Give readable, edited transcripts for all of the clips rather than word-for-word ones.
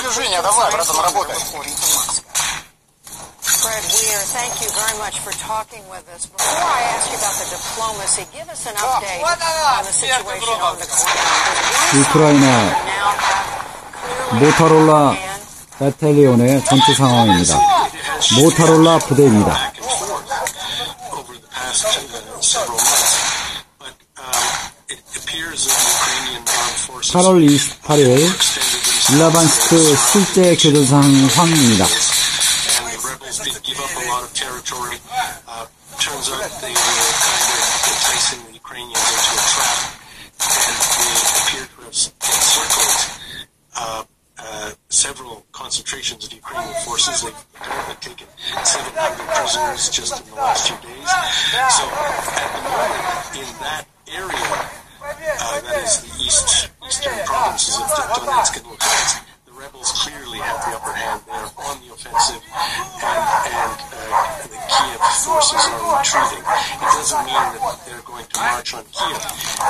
движение, давай, братан, работай. Fred Weir, thank you very much for talking with us. Before I ask you about the diplomacy, give us an update on the situation on the ground. 우크라이나 모타롤라 배탈리온의 전투 상황입니다. 모타롤라 부대입니다. 8월 28일 일라바스크 실제 교전 상황입니다. Several concentrations of Ukrainian forces. They've apparently taken 700 prisoners just in the last 2 days. So at the moment, in that area, that is the eastern provinces of Donetsk and Luhansk, the rebels clearly have the upper hand. They're on the offensive, and the Kiev forces are retreating. It doesn't mean that they're going to march on Kiev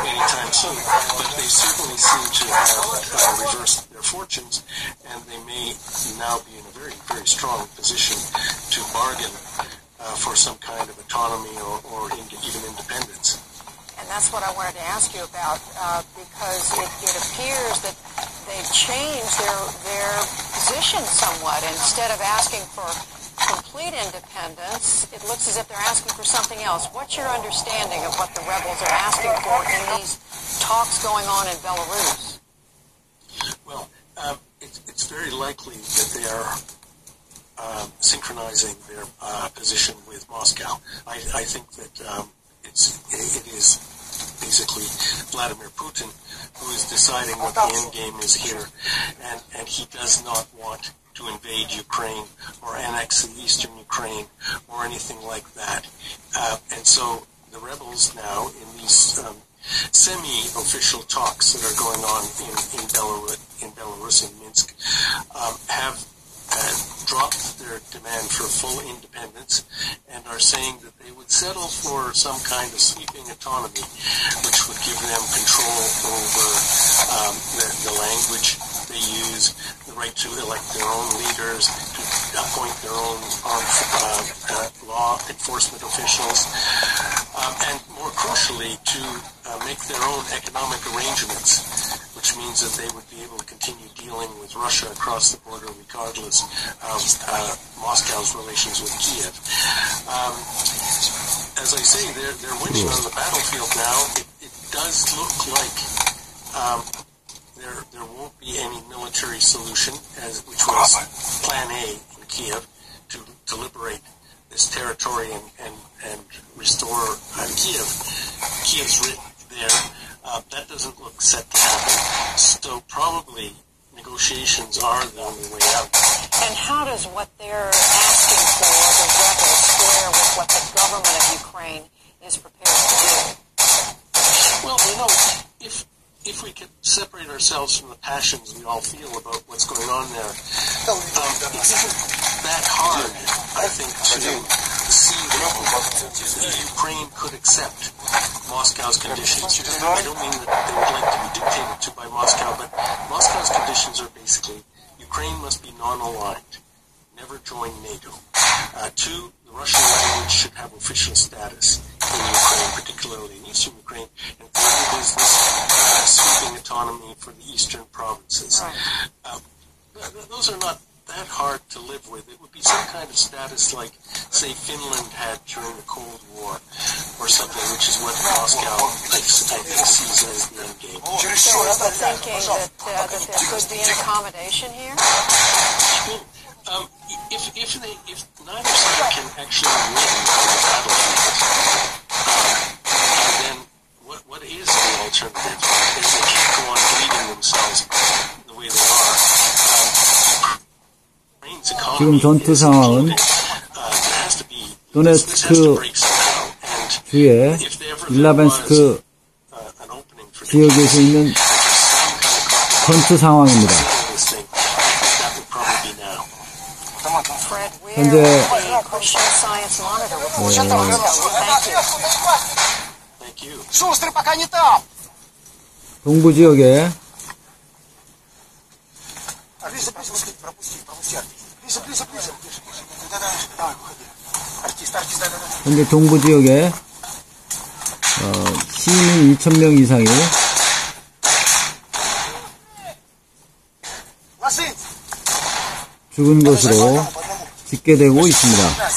anytime soon, but they certainly seem to have reversed their fortunes, and they may now be in a very, very strong position to bargain for some kind of autonomy or even independence. And that's what I wanted to ask you about, because it appears that they've changed their position somewhat. Instead of asking for complete independence, it looks as if they're asking for something else. What's your understanding of what the rebels are asking for in these talks going on in Belarus? Well, it's very likely that they are synchronizing their position with Moscow. I think that it is basically Vladimir Putin who is deciding what the end game is here, and he does not want to invade Ukraine or annex the eastern Ukraine or anything like that. And so the rebels now in these semi-official talks that are going on in Belarus, in Minsk, have dropped their demand for full independence and are saying that they would settle for some kind of sweeping autonomy, which would give them control over the language they use, the right to elect their own leaders, to appoint their own law enforcement officials, and more crucially, to make their own economic arrangements, which means that they would be able to continue dealing with Russia across the border regardless of Moscow's relations with Kiev. As I say, they're winning on the battlefield now. It does look like there won't be any military solution, which was Plan A in Kiev, to liberate this territory and restore Kiev. Kiev's written there. That doesn't look set to happen. So probably negotiations are the only way out. And how does what they're asking for, the rebels, square with what the government of Ukraine is prepared to do? Well, if we could separate ourselves from the passions we all feel about what's going on there, it isn't that hard, I think, to see that Ukraine could accept Moscow's conditions. I don't mean that they would like to be dictated to by Moscow, but Moscow's conditions are basically Ukraine must be non-aligned, never join NATO. 2, the Russian language should have official status in Ukraine, particularly in eastern Ukraine. And 3, there's this sweeping autonomy for the eastern provinces. Those are not that hard to live with. It would be some kind of status like, say, Finland had during the Cold War, or something, which is what Moscow, I think, sees as the end game. So are you thinking that there could be an accommodation here? Well, if neither side can actually win on the battlefield, then what is the alternative? They can't go on bleeding themselves the way they are. 지금 전투 상황은 도네츠크 주의 일라바스크 지역에서 있는 전투 상황입니다. 현재 동부 지역에 현재 동부 지역에 시민 2,000명 이상이 죽은 것으로 집계되고 있습니다.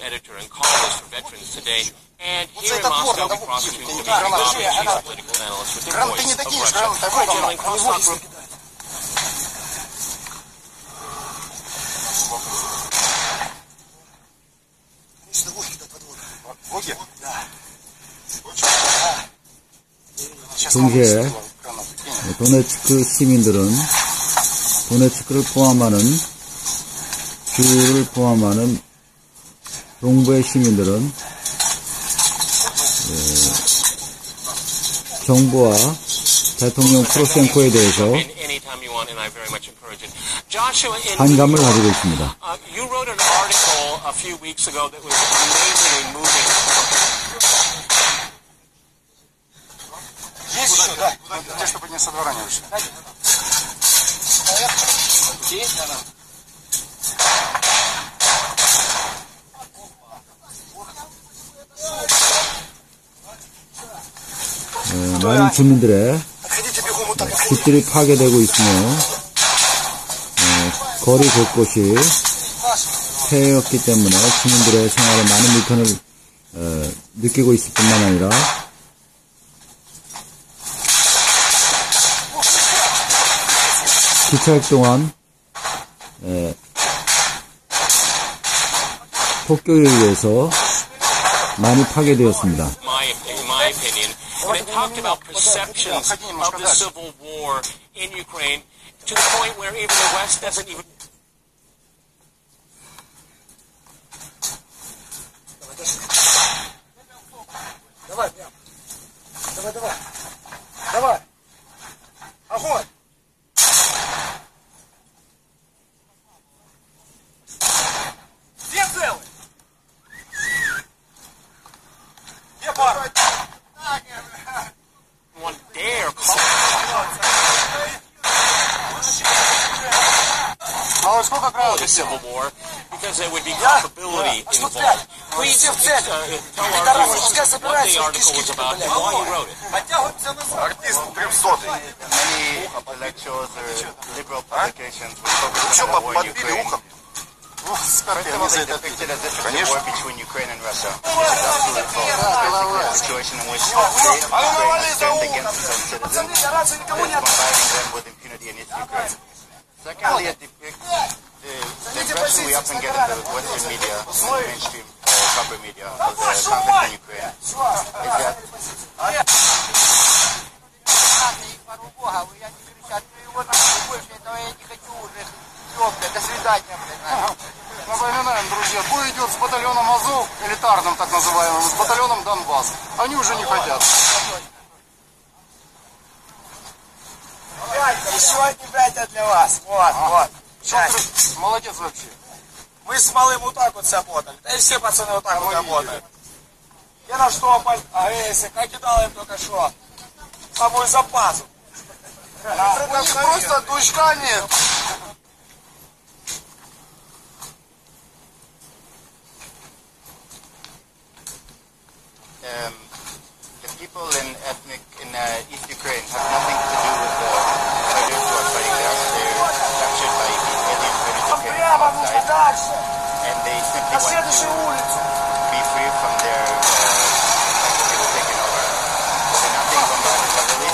Editor and columnist for Veterans Today, and here in Moscow we prosecute Dmitry Gomez, political analyst with the Voice of Russia. All right, gentlemen, crosstalk group. 동시에 도네츠크 시민들은 도네츠크를 포함하는 주를 포함하는 동부의 시민들은 정부와 대통령 프로센코에 대해서 반감을 가지고 있습니다. 많은 주민들의 집들이 파괴되고 있으며 거리 곳곳이 폐허였기 때문에 주민들의 생활에 많은 불편을 느끼고 있을 뿐만 아니라 기차역 동안 폭격에 의해서 많이 파괴되었습니다. And it talked about perceptions of the civil war in Ukraine to the point where even the West doesn't even. One dare call the Civil War because there would be culpability involved. Please tell our viewers what the article was about and why you wrote it. Many intellectuals or liberal publications were focused on the war in Ukraine. First of all, they depicted as if it's a war between Ukraine and Russia. It's basically a situation in which Ukraine is turned against its own citizens, is bombarding them with impunity in East Ukraine. Secondly, it depicts the impression we often get in the Western media, in the mainstream proper media, of the conflict in Ukraine, is that Напоминаем, друзья, бой идет с батальоном Азов, элитарным так называемым, с батальоном Донбасс. Они уже не хотят. Еще одни братья для вас. Вот. Молодец вообще. Мы с малым вот так вот сработали. Да и все пацаны вот так вот работают. Я на что, АЭС, как кидал им только что. Самую запасу. У них просто душка нет. The people in East Ukraine have nothing to do with the fighters who are fighting there. They're captured by these aliens ready to kill them outside, and they simply want to be free from their people taken over. They're not being bombarded heavily.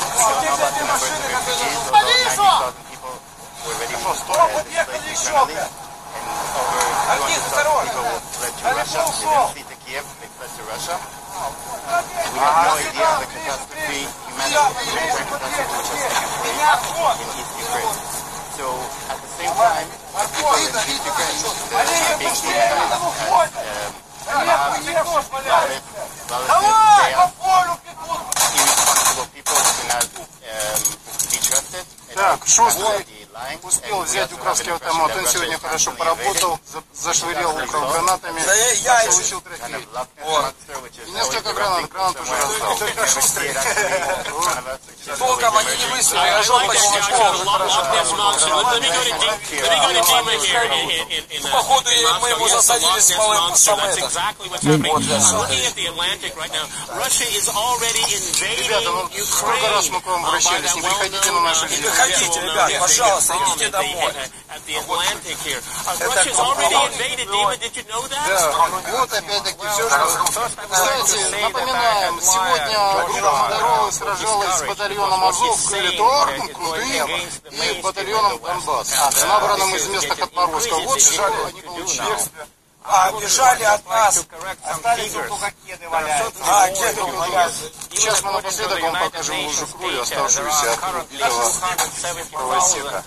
We don't know about the numbers of refugees, although 90,000 people were already displaced internally, and over 200,000 people fled to Russia. They didn't flee to Kiev, they fled to Russia. We have no idea of the catastrophe, humanitarian catastrophe which has taken place in East Ukraine. So, at the same time, people in East Ukraine are being demonized as irresponsible people who cannot be trusted. Так, Шустрый успел взять украинский автомат. Он сегодня хорошо поработал, зашвырял, украл гранатами, получил трофей. И несколько гранат уже раздал. Только Шустрый. Толком они не выстрелили, а жёг почти походу мы его засадили с малым самолетом. Ребята, ну сколько раз мы к вам обращались, не приходите на наши видео. Приходите, ребят, пожалуйста, идите домой. Да, вот опять-таки все, что... Кстати, напоминаем, сегодня группа Федоровой сражалась с батальоном Азов, Элитуарным, Крутым и батальоном Донбасс, набранным из местных отморозков. Вот что они получили. Бежали от нас. Остались только кеды валяются. Кеды валяются. Сейчас мы напоследок вам покажем мужику и оставшуюся от убитого правосека.